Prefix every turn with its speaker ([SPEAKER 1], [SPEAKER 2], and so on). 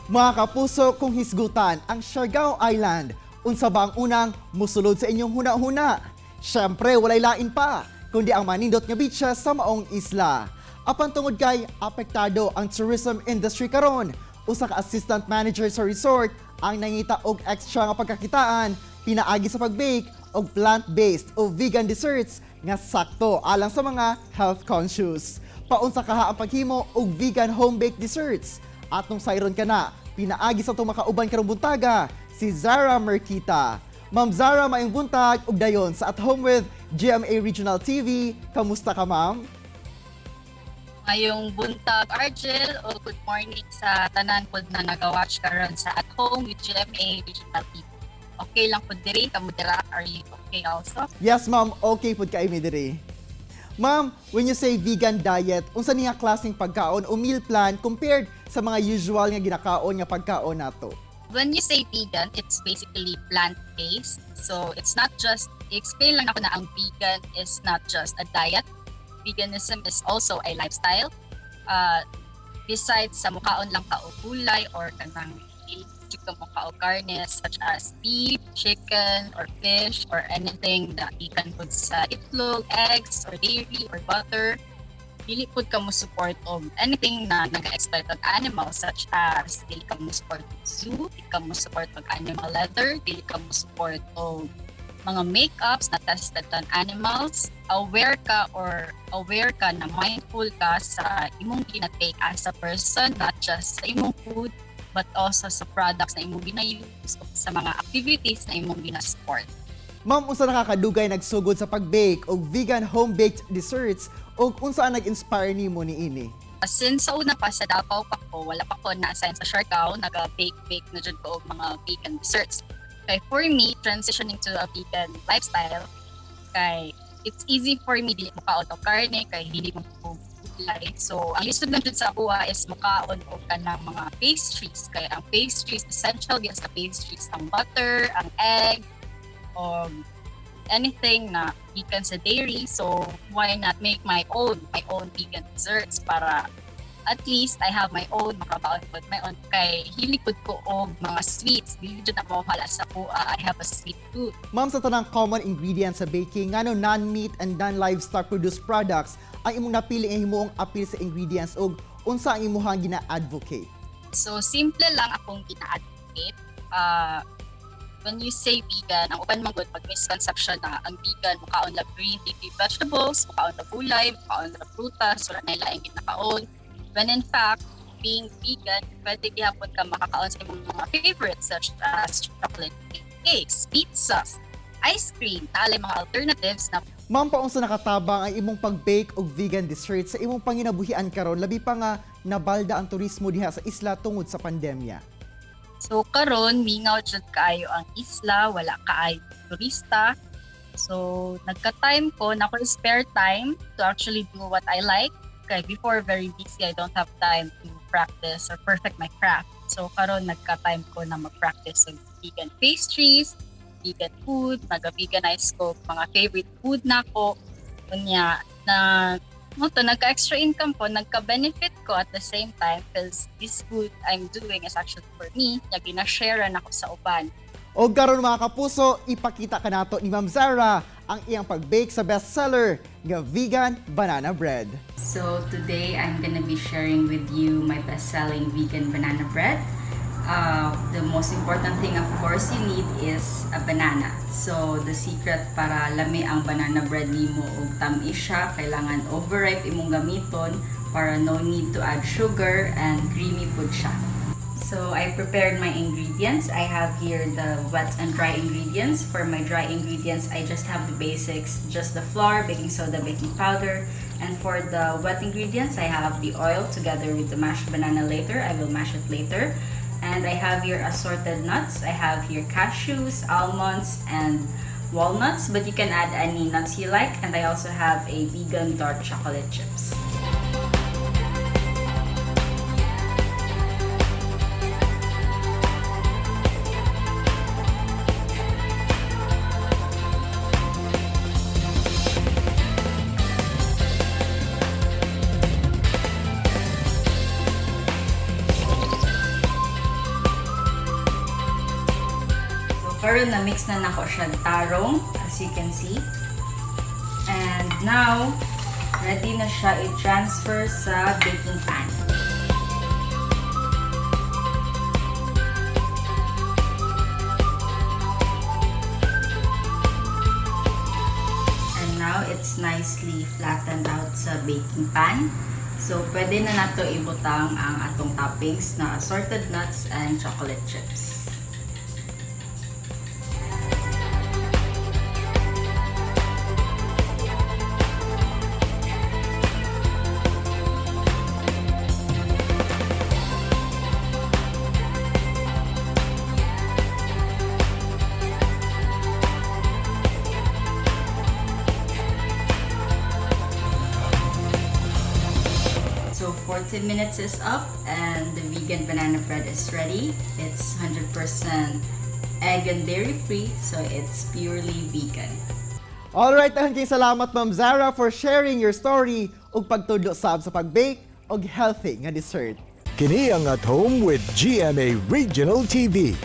[SPEAKER 1] Mga kapuso, kung hisgutan ang Siargao Island, unsa ba ang unang musulod sa inyong huna-huna? Syempre, walay lain pa, kundi ang manindot nga beaches sa maong isla. Apan tungod kay apektado ang tourism industry karon, usa ka assistant manager sa resort ang nangita og extra nga pagkakitaan pinaagi sa pag-bake og plant-based o vegan desserts nga sakto alang sa mga health conscious. Paunsa kaha ang paghimo og vegan home-baked desserts. At nung sayron ka na, pinaagi sa itong makauban karong buntaga, si Zhara Merquita. Ma'am Zhara, maayong buntag ug dayon sa At Home with GMA Regional TV. Kamusta ka, ma'am?
[SPEAKER 2] Ngayong buntag, Argel, o good morning sa tanan pod na nagawatch karon sa At Home with GMA Regional TV. Okay lang po diri, kamudira, are you okay also?
[SPEAKER 1] Yes, ma'am. Okay pod kay mi diri. Ma'am, when you say vegan diet, unsa niya klaseng pagkaon o meal plan compared sa mga usual nga ginakaon nga pagkaon nato?
[SPEAKER 2] When you say vegan, it's basically plant-based. So it's not just, explain lang ako na ang vegan is not just a diet. Veganism is also a lifestyle. Besides sa mukaon lang ka o gulay or kanang chicken muka o karne such as beef, chicken, or fish, or anything that you can put sa itlog, eggs, or dairy, or butter. Dili pud ka mo support of anything na nag-expect of animals such as dili ka mo support of zoo, dili ka mo support of animal leather, dili ka mo support of mga makeups na tested on animals. Aware ka na mindful ka sa imong ginatake as a person, not just sa imong food, but also sa products na imong gina-use o sa mga activities na imong gina-support.
[SPEAKER 1] Ma'am, unsa nakakadugay nagsugod sa pag-bake og vegan home-baked desserts o unsa ang nag-inspire nimo niini?
[SPEAKER 2] Since sa una pa sa Davao pa ko, wala pa ko na-assign sa Siargao, naga-bake na dyan ko og mga vegan desserts. Kaya for me, transitioning to a vegan lifestyle, kay it's easy for me, dili mo kaon og karne, kay dili mo ko gulay. So, ang lisod lang dyan sa buha is makaon o ka ng mga pastries. Kaya ang pastries, essential yes sa pastries, ang butter, ang egg, or anything na vegan sa dairy. So, why not make my own vegan desserts para at least I have my own, makabaon ko my own. Kay hilikod ko og mga sweets. Dili dyan ako hala sa kuha. I have a sweet tooth.
[SPEAKER 1] Ma'am, sa tanang common ingredients sa baking, ngano non-meat and non-livestock produced products ang imong napili nga himuong appeal sa ingredients o unsa ang imong gina-advocate?
[SPEAKER 2] So, simple lang akong gina-advocate. When you say vegan, ang uban manggod pag misconception na ang vegan mukaon lang green leafy vegetables, mukaon lang gulay, mukaon lang prutas, wala na ilaing ginakaon. When in fact, being vegan, pwede gihapon ka makakaon sa imong mga favorites such as chocolate cakes, pizzas, ice cream, na mga alternatives na.
[SPEAKER 1] Ma'am, paunsa nakatabang ang imong pag-bake og vegan desserts sa imong panginabuhian karon labi pa nga nabalda ang turismo diha sa isla tungod sa pandemya?
[SPEAKER 2] So karon mingaw jud kaayo ang isla, wala kaayo turista. So nagka-time ko, na ko spare time to actually do what I like. Kaya before very busy, I don't have time to practice or perfect my craft. So karon nagka-time ko na mag-practice ng vegan pastries, vegan food, nag-veganize ko mga favorite food na ko. Kunya na nagka-extra income ko, nagka-benefit ko at the same time because this food I'm doing is actually for me, na gina-share na ako sa uban.
[SPEAKER 1] O karon mga kapuso, ipakita ka nato ni Ma'am Zhara ang iyang pag-bake sa bestseller nga vegan banana bread.
[SPEAKER 3] So today I'm gonna be sharing with you my best-selling vegan banana bread. The most important thing of course you need is a banana. So the secret para lami ang banana bread nimo ug tamis siya, kailangan overripe imong gamiton para no need to add sugar and creamy pud siya. So I prepared my ingredients. I have here the wet and dry ingredients. For my dry ingredients, I just have the basics, just the flour, baking soda, baking powder. And for the wet ingredients, I have the oil together with the mashed banana later. I will mash it later. And I have here assorted nuts. I have here cashews, almonds, and walnuts, but you can add any nuts you like. And I also have a vegan dark chocolate chips. karon na mix na nako siya tarong, as you can see. And now, ready na siya i-transfer sa baking pan. And now, it's nicely flattened out sa baking pan. So, pwede na nato ibutang ang atong toppings na assorted nuts and chocolate chips. So 40 minutes is up and the vegan banana bread is ready. It's 100% egg and dairy free, so it's purely vegan.
[SPEAKER 1] Alright, kay salamat Ma'am Zhara for sharing your story ug pagtudlo sab sa pag-bake og healthy nga dessert.
[SPEAKER 4] Kini ang At Home with GMA Regional TV.